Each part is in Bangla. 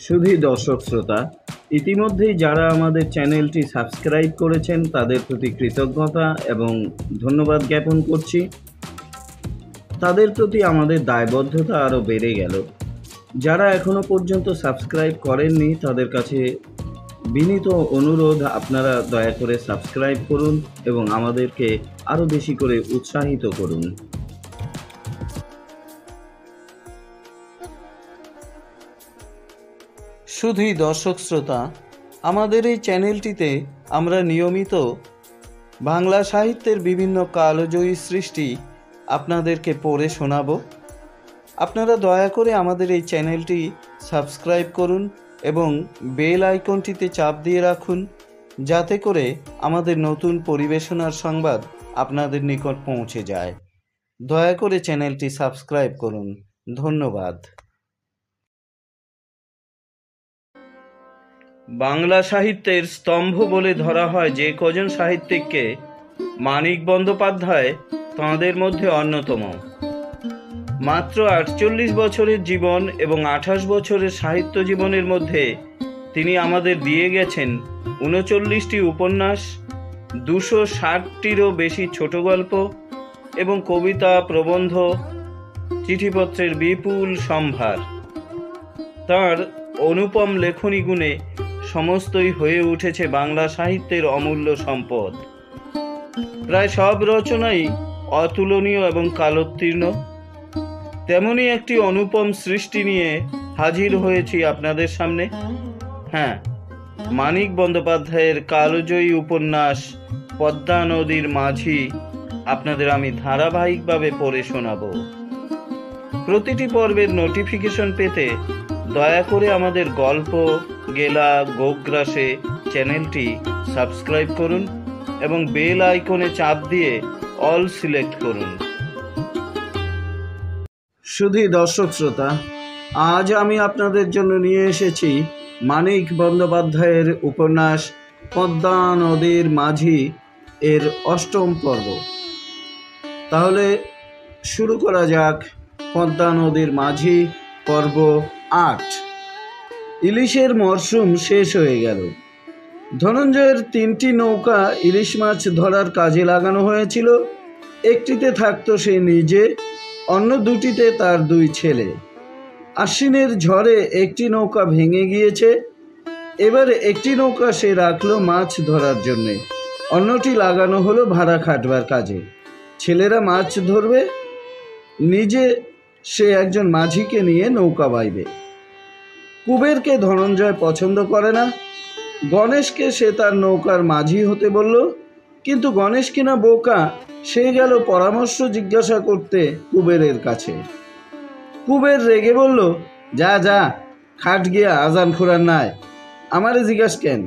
শুধু দর্শক শ্রোতা, ইতিমধ্যেই যারা আমাদের চ্যানেলটি সাবস্ক্রাইব করেছেন তাদের প্রতি কৃতজ্ঞতা এবং ধন্যবাদ জ্ঞাপন করছি। তাদের প্রতি আমাদের দায়বদ্ধতা আরও বেড়ে গেল। যারা এখনও পর্যন্ত সাবস্ক্রাইব করেননি তাদের কাছে বিনীত অনুরোধ, আপনারা দয়া করে সাবস্ক্রাইব করুন এবং আমাদেরকে আরও বেশি করে উৎসাহিত করুন। শুধুই দর্শক শ্রোতা, আমাদের এই চ্যানেলটিতে আমরা নিয়মিত বাংলা সাহিত্যের বিভিন্ন কালজয়ী সৃষ্টি আপনাদেরকে পড়ে শোনাব। আপনারা দয়া করে আমাদের এই চ্যানেলটি সাবস্ক্রাইব করুন এবং বেল আইকনটিতে চাপ দিয়ে রাখুন, যাতে করে আমাদের নতুন পরিবেশনার সংবাদ আপনাদের নিকট পৌঁছে যায়। দয়া করে চ্যানেলটি সাবস্ক্রাইব করুন। ধন্যবাদ। বাংলা সাহিত্যের স্তম্ভ বলে ধরা হয় যে কজন সাহিত্যিককে, মানিক বন্দ্যোপাধ্যায় তাঁদের মধ্যে অন্যতম। মাত্র 48 বছরের জীবন এবং 28 বছরের সাহিত্য জীবনের মধ্যে তিনি আমাদের দিয়ে গেছেন 39টি উপন্যাস, 260টিরও বেশি ছোট গল্প এবং কবিতা, প্রবন্ধ, চিঠিপত্রের বিপুল সম্ভার। তাঁর অনুপম লেখনী গুণে সমস্তই হয়ে উঠেছে বাংলা সাহিত্যের অমূল্য সম্পদ। প্রায় সব রচনাই অতুলনীয় এবং কালোত্তীর্ণ। তেমনি একটি অনুপম সৃষ্টি নিয়ে হাজির হয়েছি আপনাদের সামনে। হ্যাঁ, মানিক বন্দ্যোপাধ্যায়ের কালজয়ী উপন্যাস পদ্মা নদীর মাঝি আপনাদের আমি ধারাবাহিকভাবে পড়ে শোনাব। প্রতিটি পর্বের নোটিফিকেশন পেতে দয়া করে আমাদের গল্প গেলা গোগ্রাসে চ্যানেলটি সাবস্ক্রাইব করুন এবং বেল আইকনে চাপ দিয়ে অল সিলেক্ট করুন। শুধু দর্শক শ্রোতা, আজ আমি আপনাদের জন্য নিয়ে এসেছি মানিক বন্দ্যোপাধ্যায়ের উপন্যাস পদ্মা নদীর মাঝি এর 8ম পর্ব। তাহলে শুরু করা যাক পদ্মা নদীর মাঝি পর্ব 8। ইলিশের মরশুম শেষ হয়ে গেল। ধনঞ্জয়ের 3টি নৌকা ইলিশ মাছ ধরার কাজে লাগানো হয়েছিল। একটিতে থাকতো সে নিজে, অন্য দুটিতে তার 2 ছেলে। আশ্বিনের ঝড়ে একটি নৌকা ভেঙে গিয়েছে। এবারে একটি নৌকা সে রাখলো মাছ ধরার জন্যে, অন্যটি লাগানো হলো ভাড়া খাটবার কাজে। ছেলেরা মাছ ধরবে, নিজে সে একজন মাঝিকে নিয়ে নৌকা বাইবে। কুবেরকে ধনঞ্জয় পছন্দ করে না। গণেশকে সে তার নৌকার মাঝি হতে বলল, কিন্তু গণেশ কিনা বোকা, সে গেল পরামর্শ জিজ্ঞাসা করতে কুবেরের কাছে। কুবের রেগে বলল, যা যা, খাট গিয়া আজান খুরার নাই। আমারে জিজ্ঞাস কেন?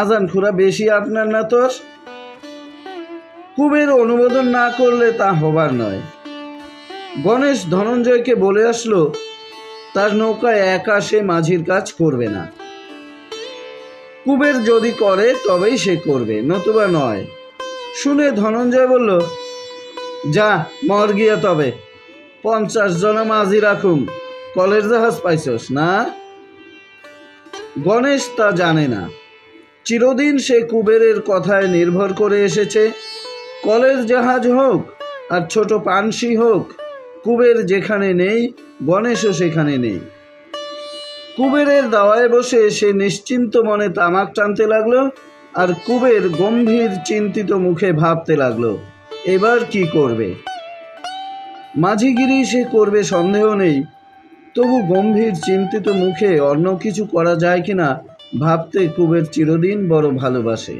আজান খুরা বেশি আপনার না তোর? কুবের অনুমোদন না করলে তা হবার নয়। গণেশ ধনঞ্জয়কে বলে আসলো তার নৌকায় একা সে মাঝির কাজ করবে না। কুবের যদি করে তবেই সে করবে, নতুবা নয়। শুনে ধনঞ্জয় বলল, যা মর গিয়া তবে 50 জনা মাঝি রাখুম, কলের জাহাজ পাইছস না? গণেশ তা জানে না। চিরদিন সে কুবেরের কথায় নির্ভর করে এসেছে। কলের জাহাজ হোক আর ছোট পানসি হোক, কুবের যেখানে নেই গণেশও সেখানে নেই। কুবেরের দাওয়ায় বসে সে নিশ্চিন্ত মনে তামাক টানতে লাগলো, আর কুবের গম্ভীর চিন্তিত মুখে ভাবতে লাগলো এবার কি করবে। মাঝিগিরি সে করবে সন্দেহ নেই, তবু গম্ভীর চিন্তিত মুখে অন্য কিছু করা যায় কিনা ভাবতে কুবের চিরদিন বড় ভালোবাসে।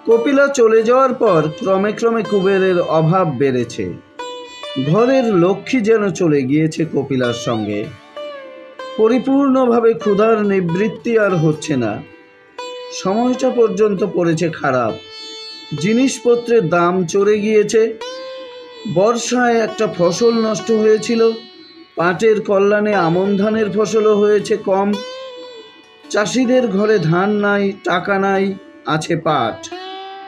কপিলা চলে যাওয়ার পর ক্রমে ক্রমে কুবেরের অভাব বেড়েছে। ঘরের লক্ষ্মী যেন চলে গিয়েছে কপিলার সঙ্গে। পরিপূর্ণভাবে ক্ষুধার নিবৃত্তি আর হচ্ছে না। সময়টা পর্যন্ত পড়েছে খারাপ। জিনিসপত্রের দাম চড়ে গিয়েছে। বর্ষায় একটা ফসল নষ্ট হয়েছিল। পাটের কল্যাণে আমন ধানের ফসলও হয়েছে কম। চাষিদের ঘরে ধান নাই, টাকা নাই, আছে পাট।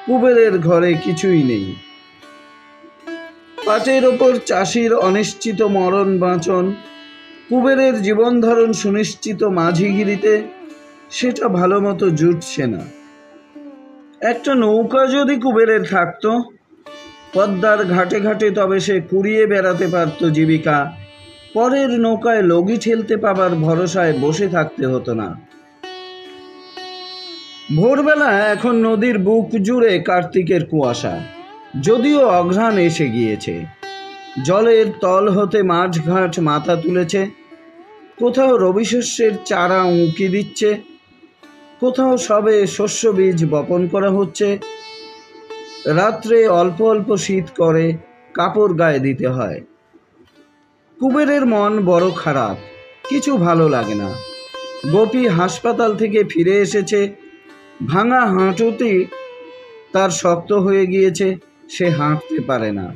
কুবেরের ঘরে কিছুই নেই। পাটের ওপর চাষির অনিশ্চিত মরণ বাঁচন। কুবেরের জীবন ধারণ সুনিশ্চিত মাঝিগিরিতে সেটা ভালো মতো জুটছে না। একটা নৌকা যদি কুবেরের থাকতো পদ্মার ঘাটে ঘাটে, তবে সে কুড়িয়ে বেড়াতে পারত জীবিকা। পরের নৌকায় লগি ঠেলতে পাবার ভরসায় বসে থাকতে হতো না। ভোরবেলা এখন নদীর বুক জুড়ে কার্তিকের কুয়াশা, যদিও অঘ্রাণ এসে গিয়েছে। জলের তল হতে মাঠঘাট মাথা তুলেছে, কোথাও রবিশস্যের চারা উঁকি দিচ্ছে, কোথাও সবে শস্য বীজ বপন করা হচ্ছে। রাত্রে অল্প অল্প শীত করে, কাপড় গায়ে দিতে হয়। কুবেরের মন বড় খারাপ, কিছু ভালো লাগে না। গোপী হাসপাতাল থেকে ফিরে এসেছে, ভাঙা হাঁটুটি তার শক্ত হয়ে গিয়েছে, সে হাঁটতে পারে না।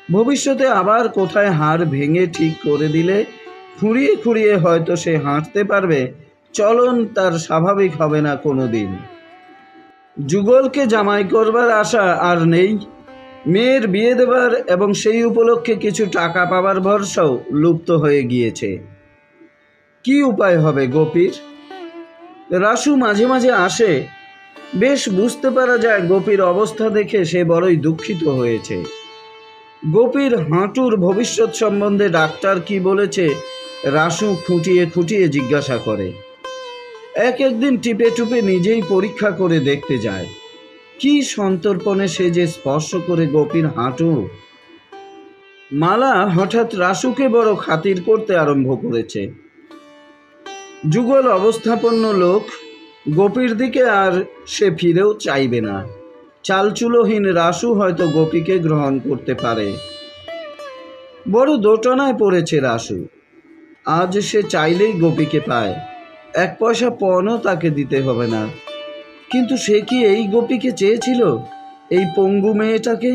ভবিষ্যতে আবার কোথায় হাড় ভেঙে ঠিক করে দিলে খুঁড়িয়ে খুঁড়িয়ে হয়তো সে হাঁটতে পারবে, চলন তার স্বাভাবিক হবে না কোনো দিন। যুগলকে জামাই করবার আশা আর নেই, মেয়ের বিয়ে দেবার এবং সেই উপলক্ষে কিছু টাকা পাবার ভরসাও লুপ্ত হয়ে গিয়েছে। কি উপায় হবে গোপীর? রাসু মাঝে মাঝে আসে, বেশ বুঝতে পারা যায় গোপীর অবস্থা দেখে সে বড়ই দুঃখিত হয়েছে। গোপীর হাঁটুর ভবিষ্যৎ সম্বন্ধে ডাক্তার কি বলেছে রাসু খুঁটিয়ে খুঁটিয়ে জিজ্ঞাসা করে। একদিন টিপে টুপে নিজেই পরীক্ষা করে দেখতে যায়। কি সন্তর্পণে সে যে স্পর্শ করে গোপীর হাঁটু। মালা হঠাৎ রাসুকে বড় খাতির করতে আরম্ভ করেছে। যুগল অবস্থাপন্ন লোক, গোপীর দিকে আর সে ফিরেও চাইবে না। চালচুলোহীন রাসু হয়তো গোপীকে গ্রহণ করতে পারে। বড় দোটানায় পড়েছে রাসু। আজ সে চাইলেই গোপীকে পায়, 1 পয়সা পণও তাকে দিতে হবে না। কিন্তু সে কি এই গোপীকে চেয়েছিল, এই পঙ্গু মেয়েটাকে?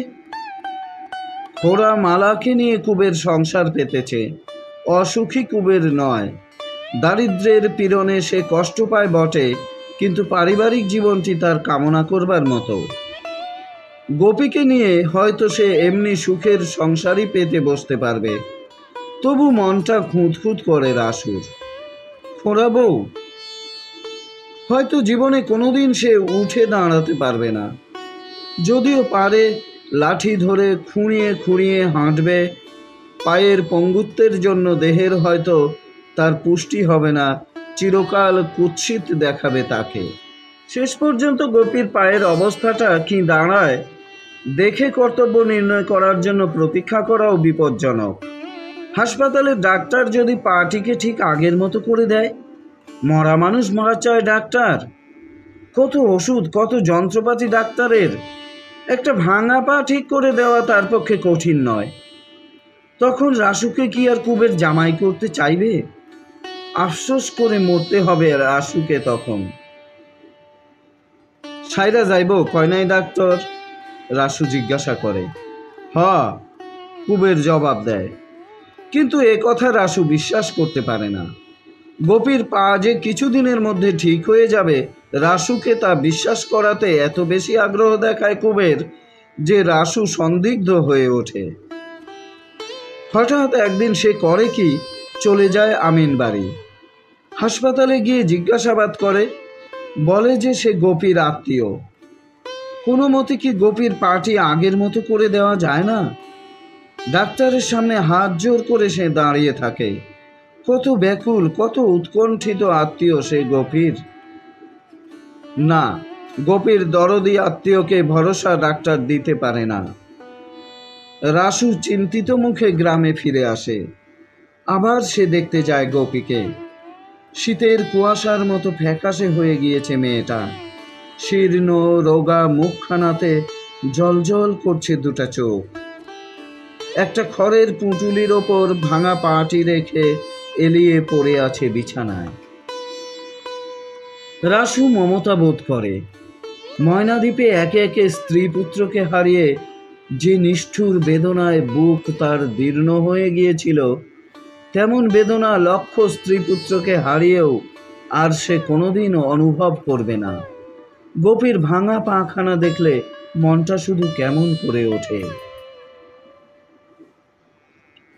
খোড়া মালাকে নিয়ে কুবের সংসার পেতেছে, অসুখী কুবের নয়। দারিদ্র্যের পীড়নে সে কষ্ট পায় বটে, কিন্তু পারিবারিক জীবনটি তার কামনা করবার মতো। গোপীকে নিয়ে হয়তো সে এমনি সুখের সংসারই পেতে বসতে পারবে। তবু মনটা খুঁতখুত করে রাসুর। খোড়া বউ, হয়তো জীবনে কোনোদিন সে উঠে দাঁড়াতে পারবে না। যদিও পারে, লাঠি ধরে খুঁড়িয়ে খুঁড়িয়ে হাঁটবে। পায়ের পঙ্গুত্বের জন্য দেহের হয়তো তার পুষ্টি হবে না, চিরকাল কুৎসিত দেখাবে তাকে। শেষ পর্যন্ত গোপীর পায়ের অবস্থাটা কি দাঁড়ায় দেখে কর্তব্য নির্ণয় করার জন্য প্রতীক্ষা করাও বিপজ্জনক। হাসপাতালের ডাক্তার যদি পাটিকে ঠিক আগের মতো করে দেয়, মরা মানুষ মরা চায় ডাক্তার। কত ওষুধ, কত যন্ত্রপাতি ডাক্তারের, একটা ভাঙা পা ঠিক করে দেওয়া তার পক্ষে কঠিন নয়। তখন রাসুকে কি আর কুবের জামাই করতে চাইবে? আফসোস করে মরতে হবে রাসুকে তখন। সাইরা যাইব কয়নাই ডাক্তার? রাসু জিজ্ঞাসা করে। কুবের জবাব দেয়। কিন্তু এ কথা রাসু বিশ্বাস করতে পারে না। গোপীর পা যে কিছুদিনের মধ্যে ঠিক হয়ে যাবে, রাসুকে তা বিশ্বাস করাতে এত বেশি আগ্রহ দেখায় কুবের যে রাসু সন্দিগ্ধ হয়ে ওঠে। হঠাৎ একদিন সে করে কি, চলে যায় আমিন বাড়ি। হাসপাতালে গিয়ে জিজ্ঞাসাবাদ করে, বলে যে সে গোপীর আত্মীয়। কোনো মতে কি গোপীর পাটি আগের মতো করে দেওয়া যায় না? ডাক্তারের সামনে হাত জোর করে সে দাঁড়িয়ে থাকে। কত ব্যাকুল, কত উৎকণ্ঠিত আত্মীয় সে গোপীর। না, গোপীর দরদি আত্মীয়কে ভরসা ডাক্তার দিতে পারে না। রাসু চিন্তিত মুখে গ্রামে ফিরে আসে। আবার সে দেখতে যায় গোপীকে। শীতের কুয়াশার মতো ফ্যাকাশে হয়ে গিয়েছে মেয়েটা। শীর্ণ রোগা মুখখানাতে জলজল করছে দুটা চোখ। একটা খড়ের পুঁটুলির ওপর ভাঙা পাটি রেখে এলিয়ে পড়ে আছে বিছানায়। রাসু মমতা বোধ করে। ময়নাদ্বীপে একে একে স্ত্রী পুত্রকে হারিয়ে যে নিষ্ঠুর বেদনায় বুক তার দীর্ণ হয়ে গিয়েছিল, তেমন বেদনা লক্ষ স্ত্রী পুত্রকে হারিয়েও আর সে কোনোদিন অনুভব করবে না। গোপীর ভাঙা পাখানা দেখলে মনটা শুধু কেমন করে ওঠে।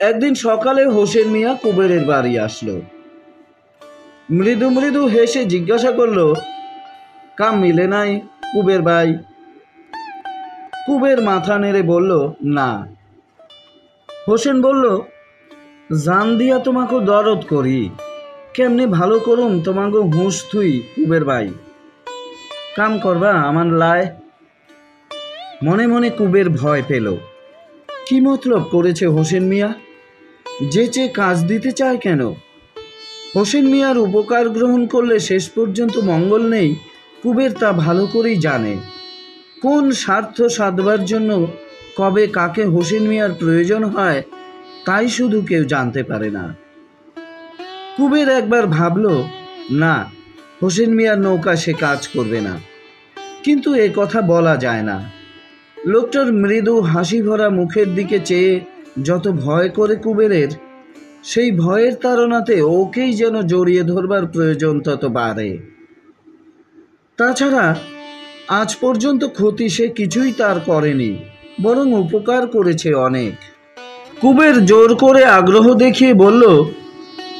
একদিন সকালে হোসেন মিয়া কুবেরের বাড়ি আসলো। মৃদু মৃদু হেসে জিজ্ঞাসা করলো, কাম মিলে নাই কুবের ভাই? কুবের মাথা নেড়ে বলল, না। হোসেন বলল, জান দিয়া তোমাকে দরদ করি, কেমনি ভালো করুম তোমাকে হুঁশ থুই কুবের ভাই, কাম করবা আমার লাই। মনে মনে কুবের ভয় পেল। কি মতলব করেছে হোসেন মিয়া? যেচে কাজ দিতে চায় কেন? হোসেন মিয়ার উপকার গ্রহণ করলে শেষ পর্যন্ত মঙ্গল নেই, কুবের তা ভালো করেই জানে। কোন স্বার্থ সাধবার জন্য কবে কাকে হোসেন মিয়ার প্রয়োজন হয় তাই শুধু কেউ জানতে পারে না। কুবের একবার ভাবল, না, হোসেন মিয়ার নৌকা সে কাজ করবে না, কিন্তু এ কথা বলা যায় না। লোকটার মৃদু হাসি ভরা মুখের দিকে চেয়ে যত ভয় করে কুবেরের, সেই ভয়ের তাড়নাতে ওকেই যেন জড়িয়ে ধরবার প্রয়োজন তত বাড়ে। তাছাড়া আজ পর্যন্ত ক্ষতি সে কিছুই তার করেনি, বরং উপকার করেছে অনেক। কুবের জোর করে আগ্রহ দেখিয়ে বলল,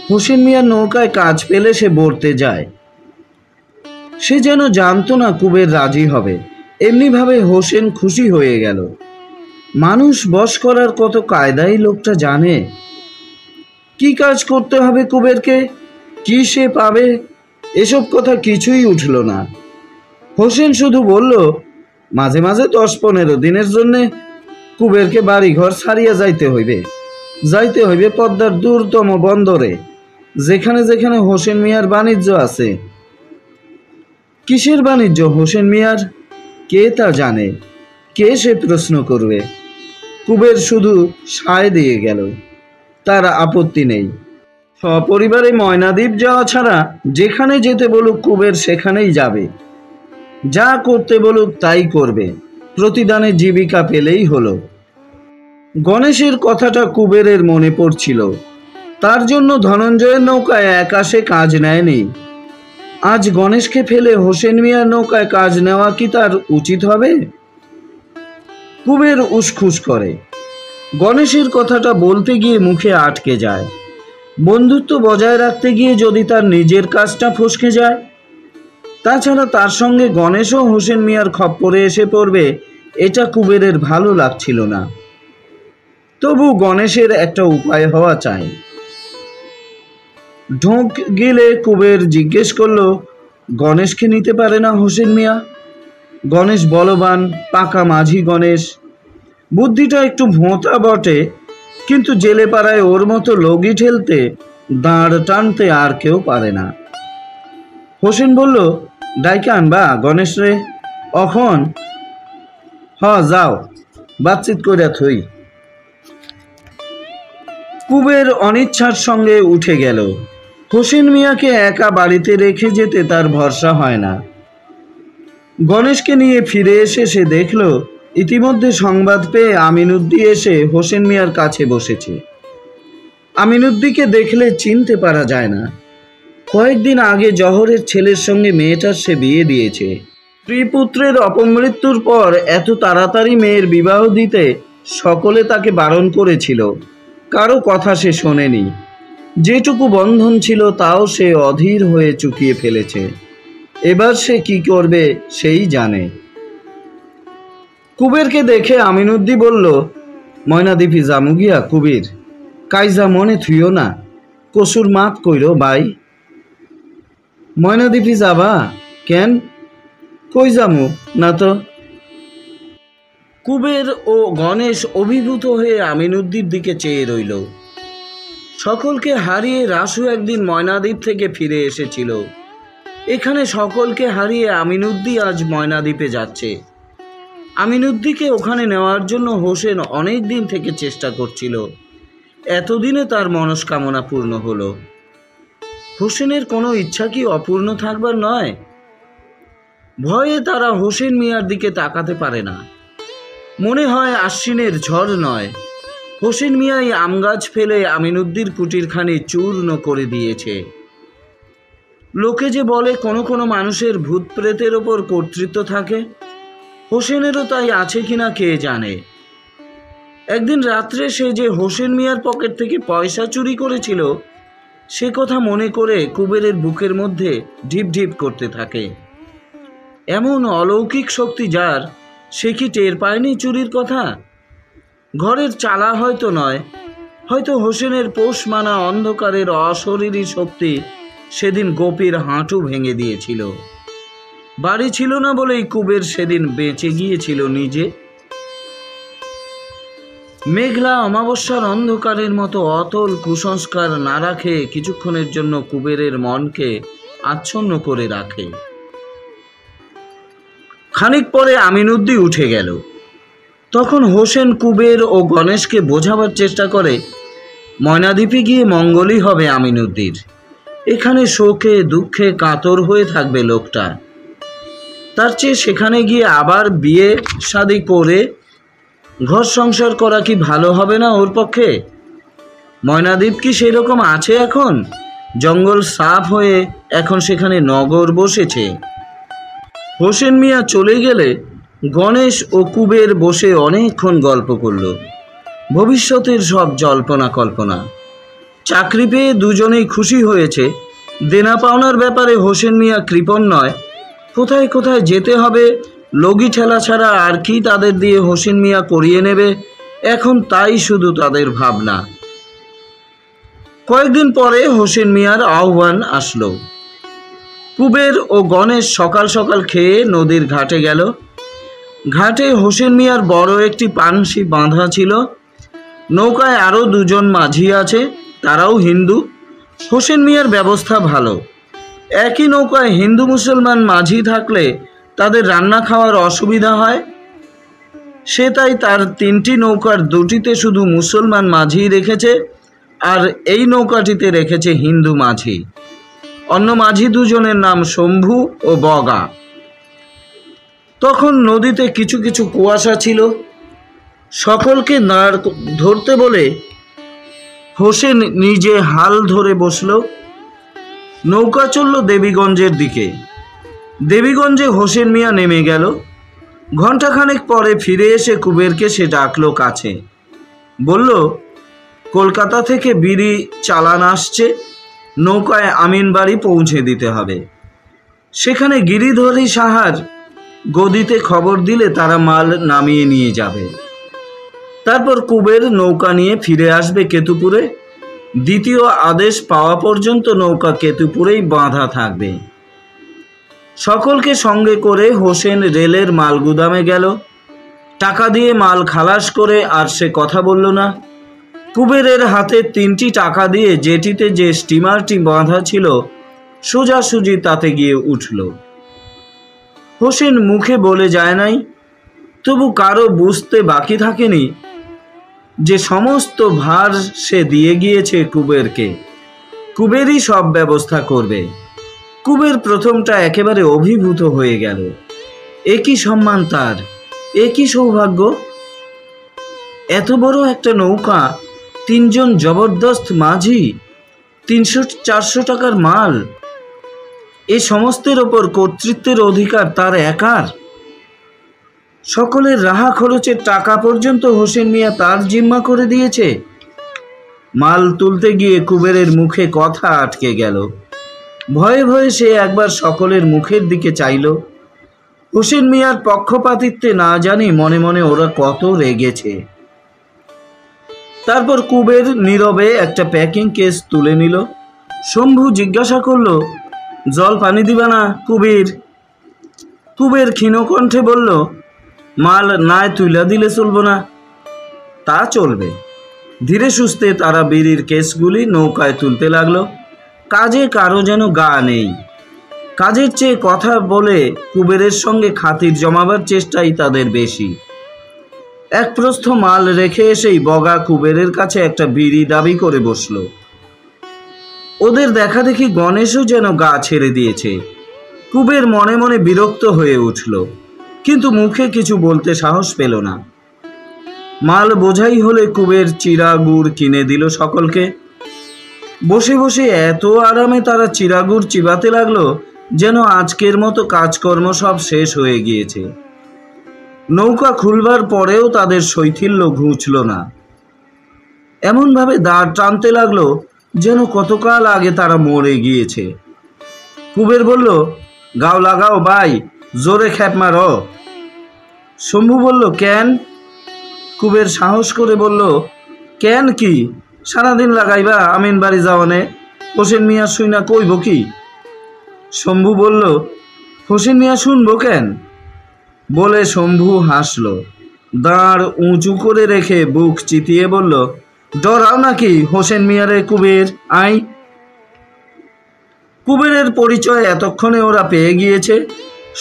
হোসেন মিয়ার নৌকায় কাজ পেলে সে বর্তে যায়। সে যেন জানতো না কুবের রাজি হবে, এমনিভাবে হোসেন খুশি হয়ে গেল। মানুষ বশ করার কত কায়দাই লোকটা জানে। কি কাজ করতে হবে কুবেরকে, কি সে পাবে, এসব কথা কিছুই উঠল না। হোসেন শুধু বলল, মাঝে মাঝে 10-15 দিনের জন্যে কুবেরকে বাড়ি ঘর ছাড়িয়া যাইতে হইবে পদ্মার দূরতম বন্দরে, যেখানে যেখানে হোসেন মিয়ার বাণিজ্য আছে। কিসের বাণিজ্য হোসেন মিয়ার? কে তা জানে? কে সে প্রশ্ন করবে? কুবের শুধু সায় দিয়ে গেল, তার আপত্তি নেই। সপরিবারে ময়নাদ্বীপ যাওয়া ছাড়া যেখানে যেতে বলুক কুবের সেখানেই যাবে, যা করতে বলুক তাই করবে, প্রতিদানে জীবিকা পেলেই হলো। গণেশের কথাটা কুবেরের মনে পড়ছিল। তার জন্য ধনঞ্জয়ের নৌকায় একা সে কাজ নেয়নি। আজ গণেশকে ফেলে হোসেন মিয়ার নৌকায় কাজ নেওয়া কি তার উচিত হবে? কুবের উসখুস করে। গণেশের কথাটা বলতে গিয়ে মুখে আটকে যায়। বন্ধুত্ব বজায় রাখতে গিয়ে যদি তার নিজের কাজটা ফসকে যায়। তাছাড়া তার সঙ্গে গণেশও হোসেন মিয়ার খপ্পরে এসে পড়বে, এটা কুবেরের ভালো লাগছিল না। তবু গণেশের একটা উপায় হওয়া চাই। ঢোক গেলে কুবের জিজ্ঞেস করলো, গণেশকে নিতে পারে না হোসেন মিয়া? গণেশ বলবান, পাকা মাঝি গণেশ। বুদ্ধিটা একটু ভোঁতা বটে, কিন্তু জেলে পাড়ায় ওর মতো লগি ঠেলতে, দাঁড় টানতে আর কেউ পারে না। হোসেন বলল, ডাইকে আনবা গণেশ রে অখন? যাও, বাতচিত কইরা থই। কুবের অনিচ্ছার সঙ্গে উঠে গেল। হোসেন মিয়াকে একা বাড়িতে রেখে যেতে তার ভরসা হয় না। গণেশকে নিয়ে ফিরে এসে সে দেখল, ইতিমধ্যে সংবাদ পেয়ে আমিনুদ্দি এসে হোসেন মিয়ার কাছে বসেছে। আমিনুদ্দিকে দেখলে চিনতে পারা যায় না। কয়েকদিন আগে জহরের ছেলের সঙ্গে মেয়েটার সে বিয়ে দিয়েছে। স্ত্রীপুত্রের অপমৃত্যুর পর এত তাড়াতাড়ি মেয়ের বিবাহ দিতে সকলে তাকে বারণ করেছিল, কারো কথা সে শোনেনি। যেটুকু বন্ধন ছিল তাও সে অধীর হয়ে চুকিয়ে ফেলেছে। এবার সে কি করবে সেই জানে। কুবেরকে দেখে আমিনুদ্দি বলল, ময়নাদ্বীপি জামু গিয়া কুবির, কাইজা মনে থুইও না, কসুর মাপ কইরো ভাই। ময়নাদ্বীপি যাবা কেন? কই যামু না তো। কুবের ও গণেশ অভিভূত হয়ে আমিনুদ্দির দিকে চেয়ে রইল। সকলকে হারিয়ে রাসু একদিন ময়নাদ্বীপ থেকে ফিরে এসেছিল। এখানে সকলকে হারিয়ে আমিনুদ্দি আজ ময়নাদ্বীপে যাচ্ছে। আমিনুদ্দিকে ওখানে নেওয়ার জন্য হোসেন অনেক দিন থেকে চেষ্টা করছিল। এতদিনে তার মনস্কামনা পূর্ণ হলো। হোসেনের কোনো ইচ্ছা কি অপূর্ণ থাকবার নয়? ভয়ে তারা হোসেন মিয়ার দিকে তাকাতে পারে না। মনে হয় আশ্বিনের ঝড় নয়, হোসেন মিয়াই আম গাছ ফেলে আমিনুদ্দির কুটিরখানি চূর্ণ করে দিয়েছে। লোকে যে বলে কোনো কোনো মানুষের ভূত প্রেতের ওপর কর্তৃত্ব থাকে, হোসেনেরও তাই আছে কিনা কে জানে। একদিন রাত্রে সে যে হোসেন মিয়ার পকেট থেকে পয়সা চুরি করেছিল সে কথা মনে করে কুবেরের বুকের মধ্যে ঢিপ ঢিপ করতে থাকে। এমন অলৌকিক শক্তি যার, সে কি টের পায়নি চুরির কথা? ঘরের চালা হয়তো নয়, হয়তো হোসেনের পোষ মানা অন্ধকারের অশরীরী শক্তি সেদিন গোপীর হাঁটু ভেঙে দিয়েছিল। বাড়ি ছিল না বলেই কুবের সেদিন বেঁচে গিয়েছিল নিজে। মেঘলা অমাবস্যার অন্ধকারের মতো অতল কুসংস্কার না রাখে কিছুক্ষণের জন্য কুবেরের মনকে আচ্ছন্ন করে রাখে। খানিক পরে আমিনুদ্দিন উঠে গেল। তখন হোসেন কুবের ও গণেশকে বোঝাবার চেষ্টা করে ময়নাদ্বীপে গিয়ে মঙ্গলই হবে আমিনুদ্দির। এখানে শোকে দুঃখে কাতর হয়ে থাকবে লোকটা, তার চেয়ে সেখানে গিয়ে আবার বিয়ে শাদী করে ঘর সংসার করা কি ভালো হবে না ওর পক্ষে? ময়নাদ্বীপ কি সেই রকম আছে এখন? জঙ্গল সাফ হয়ে এখন সেখানে নগর বসেছে। হোসেন মিয়া চলে গেলে গণেশ ও কুবের বসে অনেকক্ষণ গল্প করল। ভবিষ্যতের সব জল্পনা কল্পনা। চাকরি পেয়ে দুজনেই খুশি হয়েছে। দেনা পাওনার ব্যাপারে হোসেন মিয়া কৃপণ নয়। কোথায় কোথায় যেতে হবে, লগি ঠেলা ছাড়া আর কি তাদের দিয়ে হোসেন মিয়া করিয়ে নেবে, এখন তাই শুধু তাদের ভাবনা। কয়েকদিন পরে হোসেন মিয়ার আহ্বান আসলো। কুবের ও গণেশ সকাল সকাল খেয়ে নদীর ঘাটে গেল। ঘাটে হোসেন মিয়ার বড় একটি পানসি বাঁধা ছিল। নৌকায় আরও দুজন মাঝি আছে, তারাও হিন্দু। হোসেন মিয়ার ব্যবস্থা ভালো। একই নৌকায় হিন্দু মুসলমান মাঝি থাকলে তাদের রান্না খাওয়ার অসুবিধা হয়। সে তাই তার 3টি নৌকার 2টিতে শুধু মুসলমান মাঝি রেখেছে, আর এই নৌকাটিতে রেখেছে হিন্দু মাঝি। অন্য মাঝি দুজনের নাম শম্ভু ও বগা। তখন নদীতে কিছু কিছু কুয়াশা ছিল। সকলকে ধরতে বলে হোসেন নিজে হাল ধরে বসল। নৌকা চলল দেবীগঞ্জের দিকে। দেবীগঞ্জে হোসেন মিয়া নেমে গেল। ঘণ্টাখানেক পরে ফিরে এসে কুবেরকে সে ডাকলো কাছে। বলল, কলকাতা থেকে বিড়ি চালান আসছে, নৌকায় আমিনবাড়ি পৌঁছে দিতে হবে। সেখানে গিরিধরী সাহার গদিতে খবর দিলে তারা মাল নামিয়ে নিয়ে যাবে। তারপর কুবের নৌকা নিয়ে ফিরে আসবে কেতুপুরে। দ্বিতীয় আদেশ পাওয়া পর্যন্ত নৌকা কেতুপুরেই বাঁধা থাকবে। সকলকে সঙ্গে করে হোসেন রেলের মাল গুদামে গেল। টাকা দিয়ে মাল খালাস করে আর সে কথা বলল না। কুবেরের হাতে 3টি টাকা দিয়ে যেটিতে যে স্টিমারটি বাঁধা ছিল সোজাসুজি তাতে গিয়ে উঠল। হোসেন মুখে বলে যায় নাই, তবু কারো বুঝতে বাকি থাকেনি যে সমস্ত ভার সে দিয়ে গিয়েছে কুবেরকে। কুবেরই সব ব্যবস্থা করবে। কুবের প্রথমটা একেবারে অভিভূত হয়ে গেল। একই সম্মান তার, একই সৌভাগ্য। এত বড় একটা নৌকা, 3 জন জবরদস্ত মাঝি, 300-400 টাকার মাল, এ সমস্তের ওপর কর্তৃত্বের অধিকার তার একার। সকলের রাহা খরচের টাকা পর্যন্ত হোসেন মিয়া তার জিম্মা করে দিয়েছে। মাল তুলতে গিয়ে কুবেরের মুখে কথা আটকে গেল। ভয়ে ভয়ে সে একবার সকলের মুখের দিকে চাইল। হোসেন মিয়ার পক্ষপাতিত্বে না জানি মনে মনে ওরা কত রেগেছে। তারপর কুবের নীরবে একটা প্যাকিং কেস তুলে নিল। শম্ভু জিজ্ঞাসা করল, জল পানি দিবা না কুবের? কুবের ক্ষীণকণ্ঠে বলল, মাল নায় তুইলা দিলে চলবো না? তা চলবে। ধীরে সুস্থে তারা বিড়ির কেসগুলি নৌকায় তুলতে লাগলো। কাজে কারো যেন গা নেই। কাজের চেয়ে কথা বলে কুবেরের সঙ্গে খাতির জমাবার চেষ্টাই তাদের বেশি। এক প্রস্থ মাল রেখে এসেই বগা কুবেরের কাছে একটা বিড়ি দাবি করে বসল। ওদের দেখা দেখি গণেশও যেন গা ছেড়ে দিয়েছে। কুবের মনে মনে বিরক্ত হয়ে উঠল, কিন্তু মুখে কিছু বলতে সাহস পেল না। মাল বোঝাই হলে কুবের চিরা গুড় কিনে দিল সকলকে। বসে বসে এত আরামে তারা চিরা গুড় চিবাতে লাগলো যেন আজকের মতো কাজকর্ম সব শেষ হয়ে গিয়েছে। নৌকা খুলবার পরেও তাদের শৈথিল্য ঘুচল না। এমনভাবে দাঁড় টানতে লাগলো যেন কতকাল আগে তারা মরে গিয়েছে। কুবের বলল, গাও লাগাও ভাই, জোরে খ্যাপ মারো। শম্ভু বলল, কেন? কুবের সাহস করে বলল, কেন কি, সারাদিন লাগাইবা আমিন বাড়ি যাওয়ানে, হোসেন মিয়া শুইনা কইব কি? শম্ভু বলল, হোসেন মিয়া শুনবো কেন? বলে শম্ভু হাসল। দাঁড় উঁচু করে রেখে বুক চিতিয়ে বলল, ডরাও নাকি হোসেন মিয়ারে কুবের? আই। কুবেরের পরিচয় এতক্ষণে ওরা পেয়ে গিয়েছে।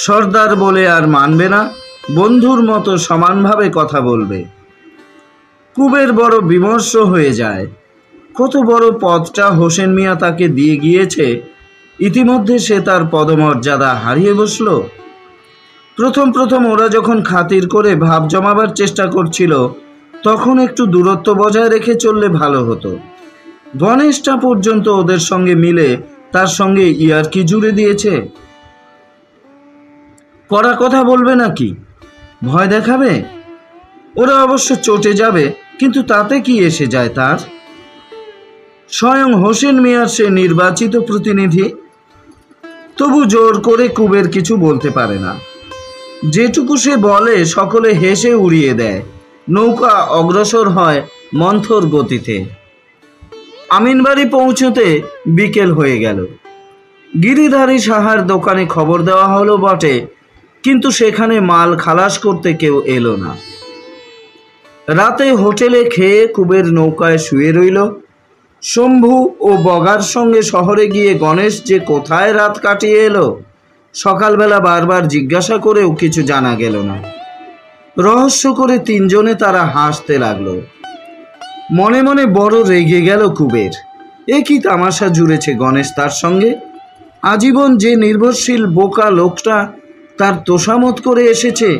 সর্দার বলে আর মানবে না, বন্ধুর মতো সমানভাবে কথা বলবে। কুবের বড় বিমর্ষ হয়ে যায়। কত বড় পদটা হোসেন মিয়া তাকে দিয়ে গিয়েছে, ইতিমধ্যে সে তার পদমর্যাদা হারিয়ে বসল। প্রথম প্রথম ওরা যখন খাতির করে ভাব জমাবার চেষ্টা করছিল, তখন একটু দূরত্ব বজায় রেখে চললে ভালো হতো। গণেশটা পর্যন্ত ওদের সঙ্গে মিলে তার সঙ্গে ইয়ার্কি জুড়ে দিয়েছে। কড়া কথা বলবে নাকি, ভয় দেখাবে? ওরা অবশ্য চটে যাবে, কিন্তু তাতে কি এসে যায় তার? স্বয়ং হোসেন মিয়ার সে নির্বাচিত প্রতিনিধি, তবু জোর করে কুবের কিছু বলতে পারে না। যেটুকু সে বলে সকলে হেসে উড়িয়ে দেয়। নৌকা অগ্রসর হয় মন্থর গতিতে। আমিনবাড়ি পৌঁছতে বিকেল হয়ে গেল। গিরিধারী সাহার দোকানে খবর দেওয়া হলো বটে, কিন্তু সেখানে মাল খালাস করতে কেউ এলো না। রাতে হোটেলে খেয়ে কুবের নৌকায় শুয়ে রইল। শম্ভু ও বগার সঙ্গে শহরে গিয়ে গণেশ যে কোথায় রাত কাটিয়ে এলো, সকালবেলা বারবার জিজ্ঞাসা করেও কিছু জানা গেল না। রহস্য করে তিনজনে তারা হাসতে লাগলো। মনে মনে বড় রেগে গেল কুবের। এ কি তামাশা জুড়েছে গণেশ তার সঙ্গে? আজীবন যে নির্ভরশীল বোকা লোকটা তার তোষামত করে এসেছে,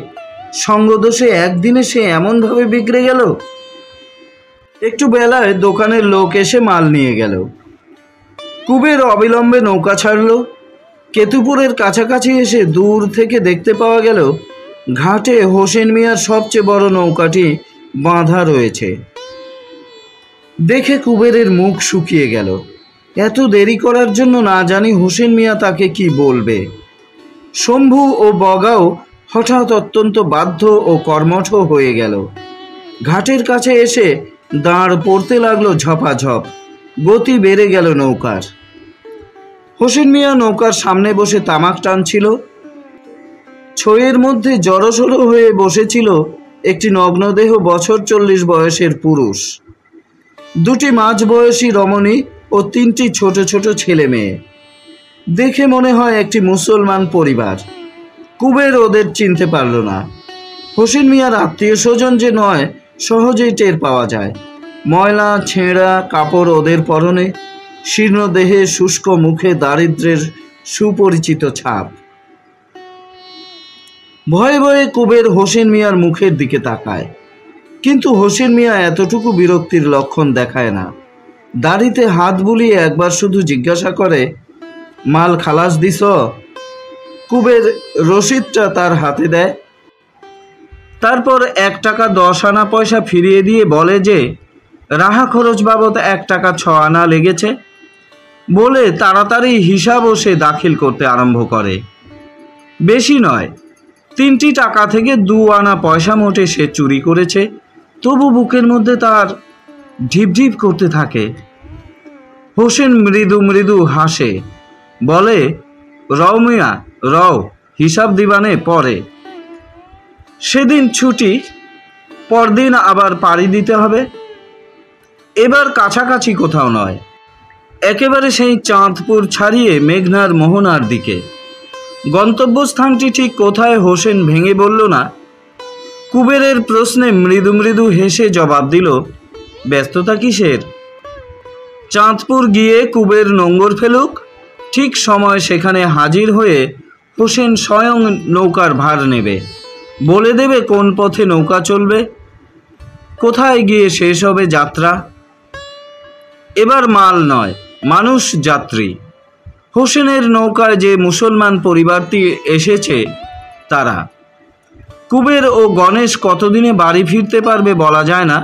সঙ্গদোষে একদিনে সে এমনভাবে বিগড়ে গেল। একটু বেলায় দোকানের লোক এসে মাল নিয়ে গেল। কুবের অবিলম্বে নৌকা ছাড়ল। কেতুপুরের কাছাকাছি এসে দূর থেকে দেখতে পাওয়া গেল ঘাটে হোসেন মিয়ার সবচেয়ে বড় নৌকাটি বাঁধা রয়েছে। দেখে কুবেরের মুখ শুকিয়ে গেল। এত দেরি করার জন্য না জানি হোসেন মিয়া তাকে কি বলবে। শম্ভু ও বগাও হঠাৎ অত্যন্ত বাধ্য ও কর্মঠ হয়ে গেল। ঘাটের কাছে এসে দাঁড় পড়তে লাগলো ঝপাঝপ। গতি বেড়ে গেল নৌকার। হোসেন মিয়া নৌকার সামনে বসে তামাক টানছিল। ছইয়ের মধ্যে জড়সড় হয়ে বসেছিল একটি নগ্নদেহ বছর 40 বয়সের পুরুষ, দুটি মাঝবয়সী রমণী ও 3টি ছোট ছোট ছেলে মেয়ে। দেখে মনে হয় একটি মুসলমান পরিবার। কুবের ওদের চিনতে পারল না। হোসেন মিয়ার আত্মীয় স্বজন যে নয় সহজেই টের পাওয়া যায়। ময়লা ছেঁড়া কাপড় ওদের পরনে, শীর্ণ দেহে, শুষ্ক মুখে দারিদ্র্যের সুপরিচিত ছাপ। ভয়ে ভয়ে কুবের হোসেন মিয়ার মুখের দিকে তাকায়, কিন্তু হোসেন মিয়া এতটুকু বিরক্তির লক্ষণ দেখায় না। দাড়িতে হাত বুলিয়ে একবার শুধু জিজ্ঞাসা করে, মাল খালাস দিস? কুবের রসিদটা তার হাতে দেয়। তারপর 1 টাকা 10 আনা পয়সা ফিরিয়ে দিয়ে বলে যে রাহা খরচ বাবদ 1 টাকা 6 আনা লেগেছে। বলে তাড়াতাড়ি হিসাবও সে দাখিল করতে আরম্ভ করে। বেশি নয়, 3টি টাকা থেকে 2 আনা পয়সা মোটে সে চুরি করেছে। তবু বুকের মধ্যে তার ঢিপঢিপ করতে থাকে। হোসেন মৃদু মৃদু হাসে, বলে, রও মিয়া রও, হিসাব দিবানে পরে। সেদিন ছুটি, পরদিন আবার পাড়ি দিতে হবে। এবার কাছাকাছি কোথাও নয়, একেবারে সেই চাঁদপুর ছাড়িয়ে মেঘনার মোহনার দিকে। গন্তব্যস্থানটি ঠিক কোথায় হোসেন ভেঙে বলল না। কুবেরের প্রশ্নে মৃদু মৃদু হেসে জবাব দিল, ব্যস্ততা কিসের? চাঁদপুর গিয়ে কুবের নোঙ্গর ফেলুক, ঠিক সময় সেখানে হাজির হয়ে হোসেন স্বয়ং নৌকার ভার নেবে, বলে দেবে কোন পথে নৌকা চলবে, কোথায় গিয়ে শেষ হবে যাত্রা। এবার মাল নয়, মানুষ যাত্রী। হোসেনের নৌকায় যে মুসলমান পরিবারটি এসেছে তারা। কুবের ও গণেশ কতদিনে বাড়ি ফিরতে পারবে বলা যায় না।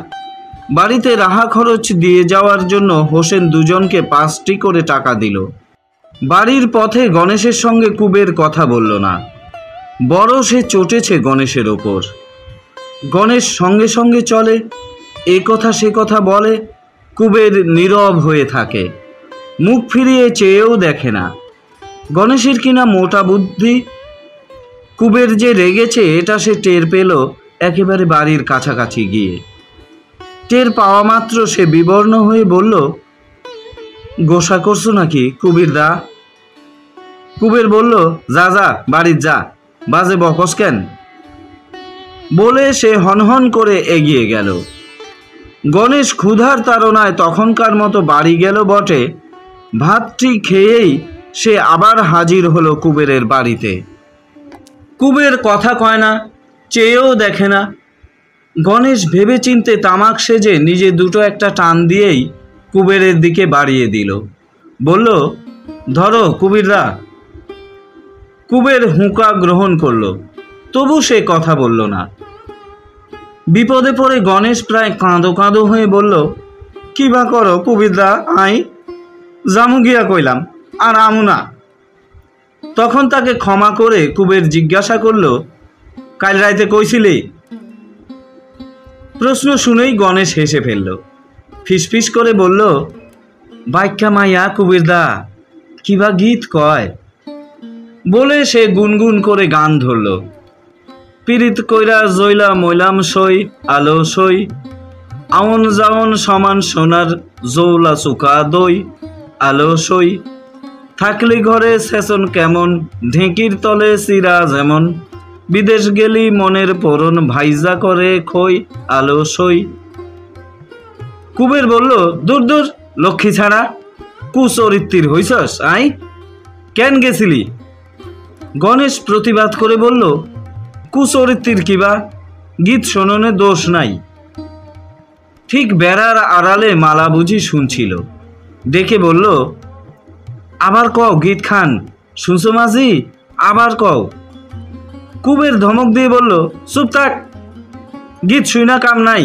বাড়িতে রাহা খরচ দিয়ে যাওয়ার জন্য হোসেন দুজনকে 5টি করে টাকা দিল। বাড়ির পথে গণেশের সঙ্গে কুবের কথা বলল না। বড় সে চটেছে গণেশের ওপর। গণেশ সঙ্গে সঙ্গে চলে, এ কথা সে কথা বলে। কুবের নীরব হয়ে থাকে, মুখ ফিরিয়ে চেয়েও দেখে না। গণেশের কিনা মোটা বুদ্ধি। কুবের যে রেগেছে এটা সে টের পেল একেবারে বাড়ির কাছাকাছি গিয়ে। টের পাওয়া মাত্র সে বিবর্ণ হয়ে বলল, গোসা করছো নাকি কুবিরদা? কুবের বলল, যা যা বাড়ির যা, বাজে বকস কেন? বলে সে হনহন করে এগিয়ে গেল। গণেশ ক্ষুধার তাড়নায় তখনকার মতো বাড়ি গেল বটে, ভাতটি খেয়েই সে আবার হাজির হলো কুবেরের বাড়িতে। কুবের কথা কয় না, চেয়েও দেখে না। গণেশ ভেবেচিন্তে তামাক সেজে নিজে দুটো একটা টান দিয়েই কুবেরের দিকে বাড়িয়ে দিল। বলল, ধরো কুবিরদা। কুবের হুঁকা গ্রহণ করল, তবু সে কথা বলল না। বিপদে পড়ে গণেশ প্রায় কাঁদো কাঁদো হয়ে বলল, কি বা করো কুবিরদা? আই জামু গিয়া কইলাম, আর আমু না। তখন তাকে ক্ষমা করে কুবের জিজ্ঞাসা করল, কাল রাইতে কইছিলি? প্রশ্ন শুনেই গণেশ হেসে ফেলল, ফিসফিস করে বলল, বাইক্কা মাইয়া কুবিরদা, কিবা গীত কয়। বলে সে গুনগুন করে গান ধরল। পীড়িত কইরা জইলা মইলাম সই, আলো সই, আউন জাউন সমান সোনার জৌলা চুকা দই, আলো সই, থাকলি ঘরে সেচন কেমন, ঢেঁকির তলে চিরা যেমন, বিদেশ গেলি মনের পরন ভাইজা করে খই, আলো সই। কুবের বলল, দূর দূর লক্ষ্মী ছাড়া, কুচরিত্রির হইছস আই, কেন গেছিলি? গণেশ প্রতিবাদ করে বলল, কুচরিত্রির কিবা, গীত শোননে দোষ নাই। ঠিক বেড়ার আড়ালে মালা বুঝি শুনছিল, ডেকে বলল, আবার কও গীত খান, শুনছো মাঝি, আবার কও। কুবের ধমক দিয়ে বলল, চুপ থাক, গীত শুনা কাম নাই।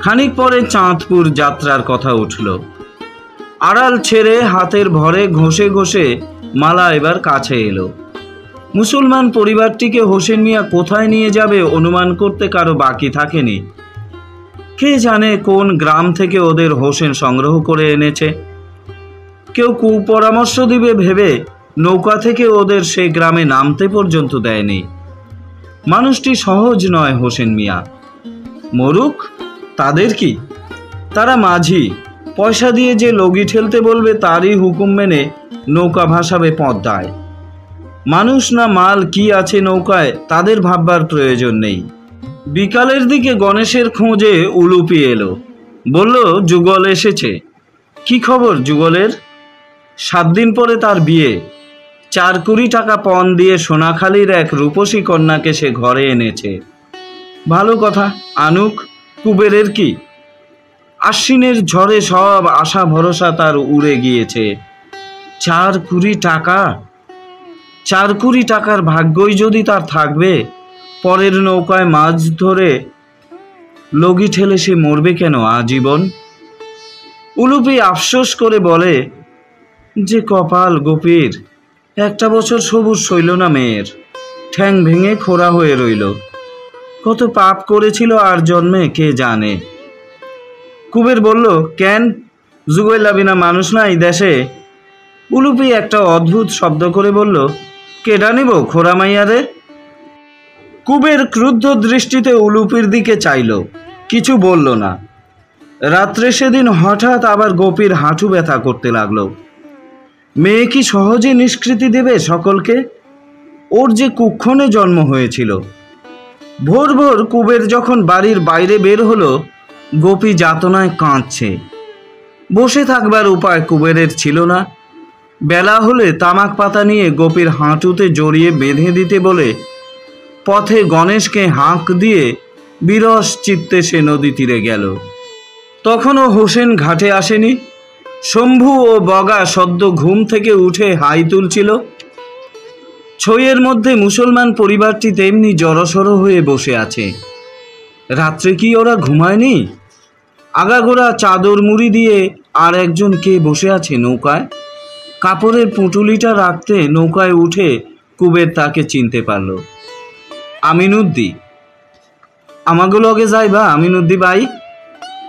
খানিক পরে চাঁদপুর যাত্রার কথা উঠল। আড়াল ছেড়ে হাতের ভরে ঘষে ঘষে মালা এবার কাছে এলো। মুসলমান পরিবারটিকে হোসেন মিয়া কোথায় নিয়ে যাবে অনুমান করতে কারো বাকি থাকেনি। কে জানে কোন গ্রাম থেকে ওদের হোসেন সংগ্রহ করে এনেছে। কেউ কুপরামর্শ দিবে ভেবে নৌকা থেকে ওদের সে গ্রামে নামতে পর্যন্ত দেয়নি। মানুষটি সহজ নয় হোসেন মিয়া। মরুক, তাদের কি? তারা মাঝি, পয়সা দিয়ে যে লগি ঠেলতে বলবে তারই হুকুম মেনে নৌকা ভাসাবে পদ্মায়। মানুষ না মাল কি আছে নৌকায় তাদের ভাববার প্রয়োজন নেই। বিকালের দিকে গণেশের খোঁজে উলুপি এলো, বলল, যুগল এসেছে। কি খবর যুগলের? 7 দিন পরে তার বিয়ে। 4 কোটি টাকা পণ দিয়ে সোনাখালীর এক রূপসী কন্যাকে সে ঘরে এনেছে। ভালো কথা, আনুক, কুবেরের কি? আশ্বিনের ঝড়ে সব আশা ভরসা তার উড়ে গিয়েছে। 4 কোটি টাকা, 4 কোটি টাকার ভাগ্যই যদি তার থাকবে, পরের নৌকায় মাছ ধরে লগি ঠেলে সে মরবে কেন আজীবন? উলুপি আফসোস করে বলে, যে কপাল গোপীর, 1 বছর সবুজ সইল না মেয়ের, ঠ্যাং ভেঙে খোড়া হয়ে রইল। কত পাপ করেছিল আর জন্মে কে জানে। কুবের বলল, কেন যুগৈলা বিনা মানুষ নাই দেশে? উলুপি একটা অদ্ভুত শব্দ করে বলল, কেডা নিব খোড়া মাইয়ারে? কুবের ক্রুদ্ধ দৃষ্টিতে উলুপির দিকে চাইল, কিছু বলল না। রাত্রে সেদিন হঠাৎ আবার গোপীর হাঁটু ব্যথা করতে লাগলো। মেয়ে কি সহজে নিষ্কৃতি দেবে সকলকে? ওর যে কুক্ষণে জন্ম হয়েছিল। ভোর ভোর কুবের যখন বাড়ির বাইরে বের হলো, গোপী যাতনায় কাঁদছে। বসে থাকবার উপায় কুবেরের ছিল না। বেলা হলে তামাক পাতা নিয়ে গোপীর হাঁটুতে জড়িয়ে বেঁধে দিতে বলে পথে গণেশকে হাঁক দিয়ে বিরস চিত্তে সে নদী তীরে গেল। তখনও হোসেন ঘাটে আসেনি। শম্ভু ও বগা সদ্য ঘুম থেকে উঠে হাই তুলছিল। ছইয়ের মধ্যে মুসলমান পরিবারটি তেমনি জড়সড় হয়ে বসে আছে। রাত্রে কি ওরা ঘুমায়নি? আগাগোড়া চাদর মুড়ি দিয়ে আর একজন কে বসে আছে নৌকায়। কাপড়ের পুঁটুলিটা রাখতে নৌকায় উঠে কুবের তাকে চিনতে পারল। আমিনুদ্দি। আমাগো লগে যাইবা আমিনুদ্দি ভাই?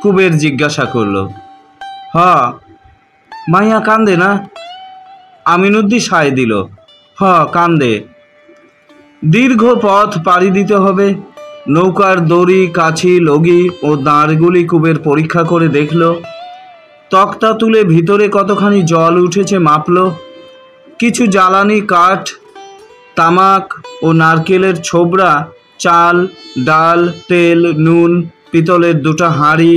কুবের জিজ্ঞাসা করল। হ। মাইয়া কান্দে না? আমিনুদ্দি সায় দিল। হ, কান্দে। দীর্ঘ পথ পাড়ি দিতে হবে। নৌকার দড়ি, কাছি, লগি ও দাঁড়গুলি কুবের পরীক্ষা করে দেখল। তক্তা তুলে ভিতরে কতখানি জল উঠেছে মাপল। কিছু জ্বালানি কাঠ, তামাক ও নারকেলের ছোবড়া, চাল, ডাল, তেল, নুন, পিতলের দুটো হাঁড়ি,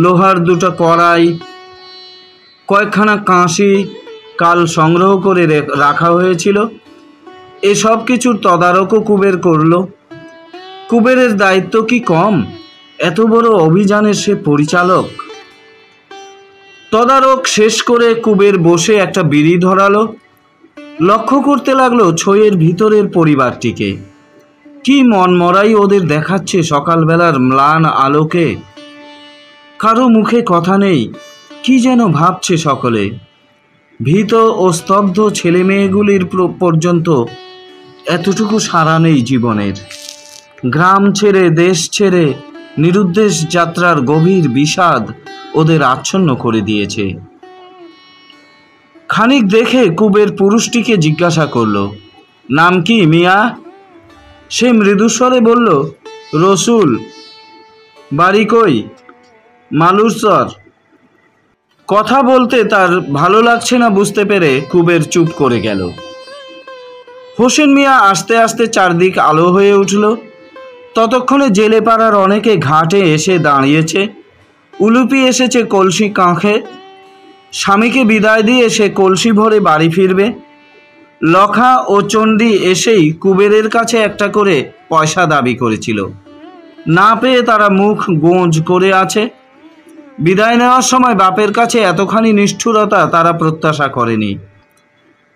লোহার দুটো কড়াই, কয়েকখানা কাঁসি কাল সংগ্রহ করে রাখা হয়েছিল। এসব কিছুর তদারকও কুবের করল। কুবেরের দায়িত্ব কি কম? এত বড় অভিযানের সে পরিচালক। তদারক শেষ করে কুবের বসে একটা বিড়ি ধরালো। লক্ষ্য করতে লাগলো ছইয়ের ভিতরের পরিবারটিকে। কি মনমরাই ওদের দেখাচ্ছে সকালবেলার ম্লান আলোকে। কারো মুখে কথা নেই, কি যেন ভাবছে সকলে। ভীত ও স্তব্ধ ছেলে মেয়েগুলির পর্যন্ত এতটুকু সাড়া নেই জীবনের। গ্রাম ছেড়ে, দেশ ছেড়ে নিরুদ্দেশ যাত্রার গভীর বিষাদ ওদের আচ্ছন্ন করে দিয়েছে। খানিক দেখে কুবের পুরুষটিকে জিজ্ঞাসা করল, নাম কি মিয়া? সে মৃদুস্বরে বলল, রসুল। বাড়ি কই? মালুরচর। কথা বলতে তার ভালো লাগছে না বুঝতে পেরে কুবের চুপ করে গেল। হোসেন মিয়া আস্তে আস্তে চারদিক আলো হয়ে উঠল। ততক্ষণে জেলে পাড়ার অনেকে ঘাটে এসে দাঁড়িয়েছে। উলুপি এসেছে কলসি কাঁখে। স্বামীকে বিদায় দিয়ে সে কলসি ভরে বাড়ি ফিরবে। লখা ও চণ্ডী এসেই কুবেরের কাছে একটা করে পয়সা দাবি করেছিল। না পেয়ে তারা মুখ গোঁজ করে আছে। বিদায় নেওয়ার সময় বাপের কাছে এতখানি নিষ্ঠুরতা তারা প্রত্যাশা করেনি।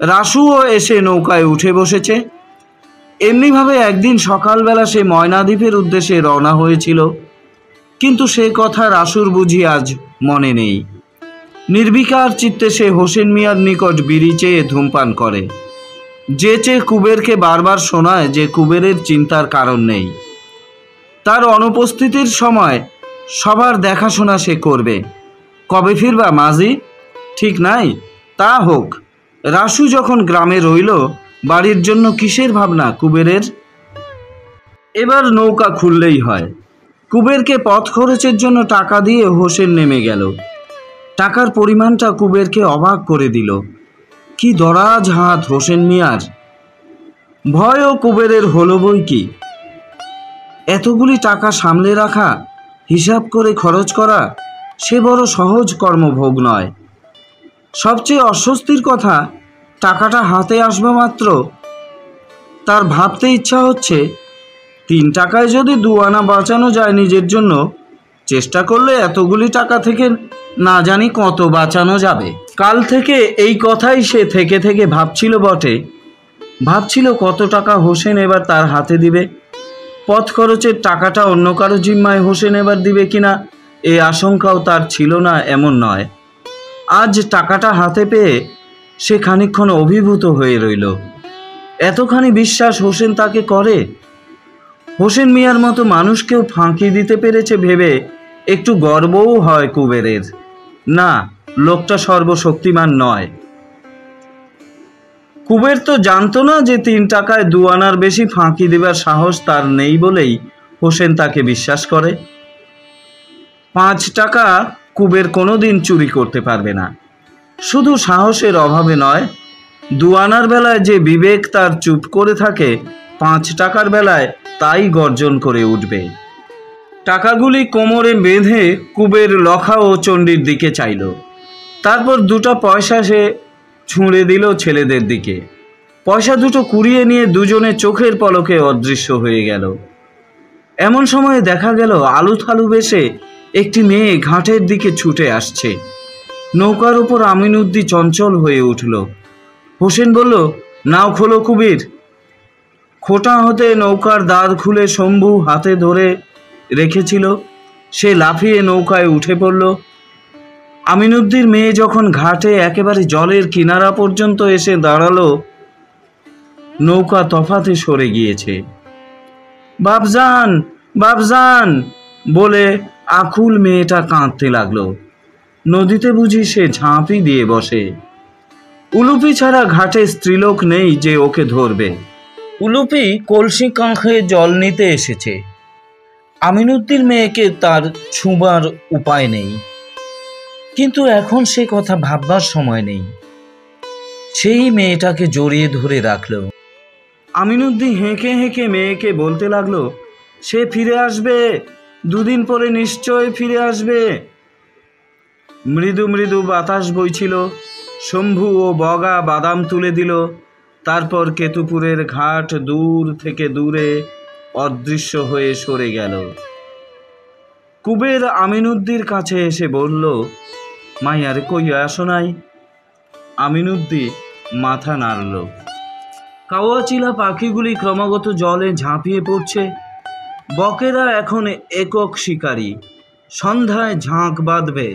রাসুও এসে নৌকায় উঠে বসেছে। এমনিভাবে একদিন সকালবেলা সে ময়নাদ্বীপের উদ্দেশ্যে রওনা হয়েছিল, কিন্তু সে কথা রাসুর বুঝি আজ মনে নেই। নির্বিকার চিত্তে সে হোসেন মিয়ার নিকট বিড়ি চেয়ে ধূমপান করে। যে চেয়ে কুবেরকে বারবার শোনায় যে কুবেরের চিন্তার কারণ নেই। তার অনুপস্থিতির সময় সবার দেখাশোনা সে করবে। কবে ফিরবা মাঝি? ঠিক নাই? তা হোক, রাসু যখন গ্রামে রইল, বাড়ির জন্য কিসের ভাবনা কুবেরের? এবার নৌকা খুললেই হয়। কুবেরকে পথ খরচের জন্য টাকা দিয়ে হোসেন নেমে গেল। টাকার পরিমাণটা কুবেরকে অবাক করে দিল। কি দরাজ হাত হোসেন মিয়ার! ভয়ও কুবেরের হলো বই কি। এতগুলি টাকা সামলে রাখা, হিসাব করে খরচ করা সে বড় সহজ কর্মভোগ নয়। সবচেয়ে অস্বস্তির কথা, টাকাটা হাতে আসবা মাত্র তার ভাবতে ইচ্ছা হচ্ছে, 3 টাকায় যদি 2 আনা বাঁচানো যায় নিজের জন্য, চেষ্টা করলে এতগুলি টাকা থেকে না জানি কত বাঁচানো যাবে। কাল থেকে এই কথাই সে থেকে থেকে ভাবছিল বটে। ভাবছিল কত টাকা হোসেন এবার তার হাতে দিবে। পথ খরচের টাকাটা অন্য কারো জিম্মায় হোসেন এবার দিবে কিনা এই আশঙ্কাও তার ছিল না এমন নয়। আজ টাকাটা হাতে পেয়ে সে খানিকক্ষণ অভিভূত হয়ে রইল। এতখানি বিশ্বাস হোসেন তাকে করে? হোসেন মিয়ার মতো মানুষকেও ফাঁকি দিতে পেরেছে ভেবে একটু গর্বও হয় কুবেরের। না, লোকটা সর্বশক্তিমান নয়। কুবের তো জানতো না যে 3 টাকায় 2 আনার বেশি ফাঁকি দেবার সাহস তার নেই বলেই হোসেন তাকে বিশ্বাস করে। 5 টাকা কুবের কোনোদিন চুরি করতে পারবে না। শুধু সাহসের অভাবে নয়, 2 আনার বেলায় যে বিবেক তার চুপ করে থাকে, 5 টাকার বেলায় তাই গর্জন করে উঠবে। টাকাগুলি কোমরে বেঁধে কুবের লখা ও চণ্ডীর দিকে চাইল। তারপর 2টা পয়সা সে ছুঁড়ে দিল ছেলেদের দিকে। পয়সা দুটো কুড়িয়ে নিয়ে দুজনে চোখের পলকে অদৃশ্য হয়ে গেল। এমন সময়ে দেখা গেল আলুথালু বেশে একটি মেয়ে ঘাটের দিকে ছুটে আসছে। নৌকার উপর আমিনুদ্দি চঞ্চল হয়ে উঠল। হোসেন বলল, নাও খোলো কুবির, খোঁটা হতে নৌকার দ্বার খুলে শম্ভু হাতে ধরে রেখেছিল। সে লাফিয়ে নৌকায় উঠে পড়ল। আমিনুদ্দির মেয়ে যখন ঘাটে একেবারে জলের কিনারা পর্যন্ত এসে দাঁড়ালো, নৌকা তফাতে সরে গিয়েছে। বাপজান, বাপজান বলে আকুল মেয়েটা কাঁদতে লাগলো। নদীতে বুঝি সে ঝাঁপি দিয়ে বসে। উলুপি ছাড়া ঘাটে স্ত্রীলোক নেই যে ওকে ধরবে। উলুপি কলসি কাঁখে জল নিতে এসেছে। আমিনুদ্দির মেয়েকে তার ছুঁবার উপায় নেই, কিন্তু এখন সে কথা ভাববার সময় নেই। সেই মেয়েটাকে জড়িয়ে ধরে রাখল। আমিনুদ্দিন হেঁকে হেঁকে মেয়েকে বলতে লাগলো, সে ফিরে আসবে, দুদিন পরে নিশ্চয় ফিরে আসবে। মৃদু মৃদু বাতাস বইছিল। শম্ভু ও বগা বাদাম তুলে দিল। তারপর কেতুপুরের ঘাট দূর থেকে দূরে অদৃশ্য হয়ে সরে গেল। কুবের আমিনুদ্দির কাছে এসে বলল, মাইয়ারে কই আসো নাই? আমিনুদ্দি মাথা নাড়ল। কাওয়াচিলা পাখিগুলি ক্রমাগত জলে ঝাঁপিয়ে পড়ছে। বকেরা এখন একক শিকারী, সন্ধ্যায় ঝাঁক বাঁধবে।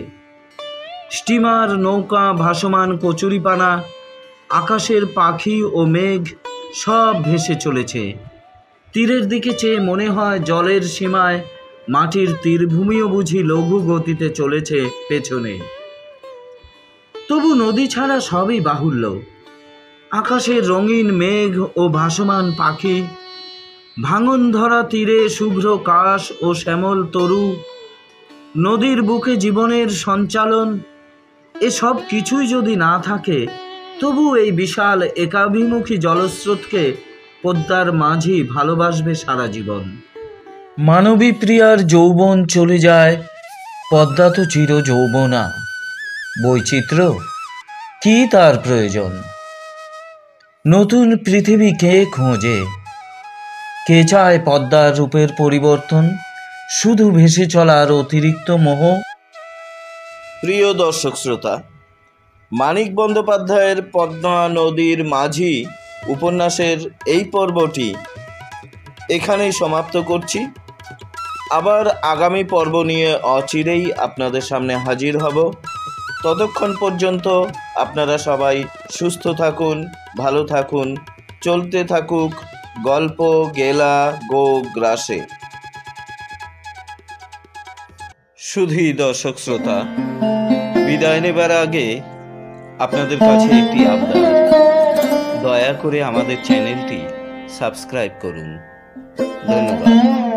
স্টিমার, নৌকা, ভাসমান কচুরিপানা, আকাশের পাখি ও মেঘ সব ভেসে চলেছে। তীরের দিকে চেয়ে মনে হয় জলের সীমায় মাটির তীরভূমিও বুঝি লঘু গতিতে চলেছে পেছনে। তবু নদী ছাড়া সবই বাহুল্য। আকাশের রঙিন মেঘ ও ভাসমান পাখি, ভাঙন ধরা তীরে শুভ্র কাশ ও শ্যামল তরু, নদীর বুকে জীবনের সঞ্চালন, এসব কিছুই যদি না থাকে, তবু এই বিশাল একাভিমুখী জলস্রোতকে পদ্মার মাঝি ভালোবাসবে সারা জীবন। মানবী প্রিয়ার যৌবন চলে যায়, পদ্মা তো চির যৌবনা। বৈচিত্র্য কি তার প্রয়োজন? নতুন পৃথিবী কে খোঁজে? কে চায় পদ্মার রূপের পরিবর্তন, শুধু ভেসে চলার অতিরিক্ত মোহ? প্রিয় দর্শক শ্রোতা, মানিক বন্দ্যোপাধ্যায়ের পদ্মা নদীর মাঝি উপন্যাসের এই পর্বটি এখানেই সমাপ্ত করছি। আবার আগামী পর্ব নিয়ে অচিরেই আপনাদের সামনে হাজির হব। ততক্ষণ পর্যন্ত আপনারা সবাই সুস্থ থাকুন, ভালো থাকুন, চলতে থাকুক গল্প গেলা গো গ্রাসে। শুধুই দর্শক শ্রোতা, বিদায় নেবার আগে আপনাদের কাছে একটি আবদার, দয়া করে আমাদের চ্যানেলটি সাবস্ক্রাইব করুন। ধন্যবাদ।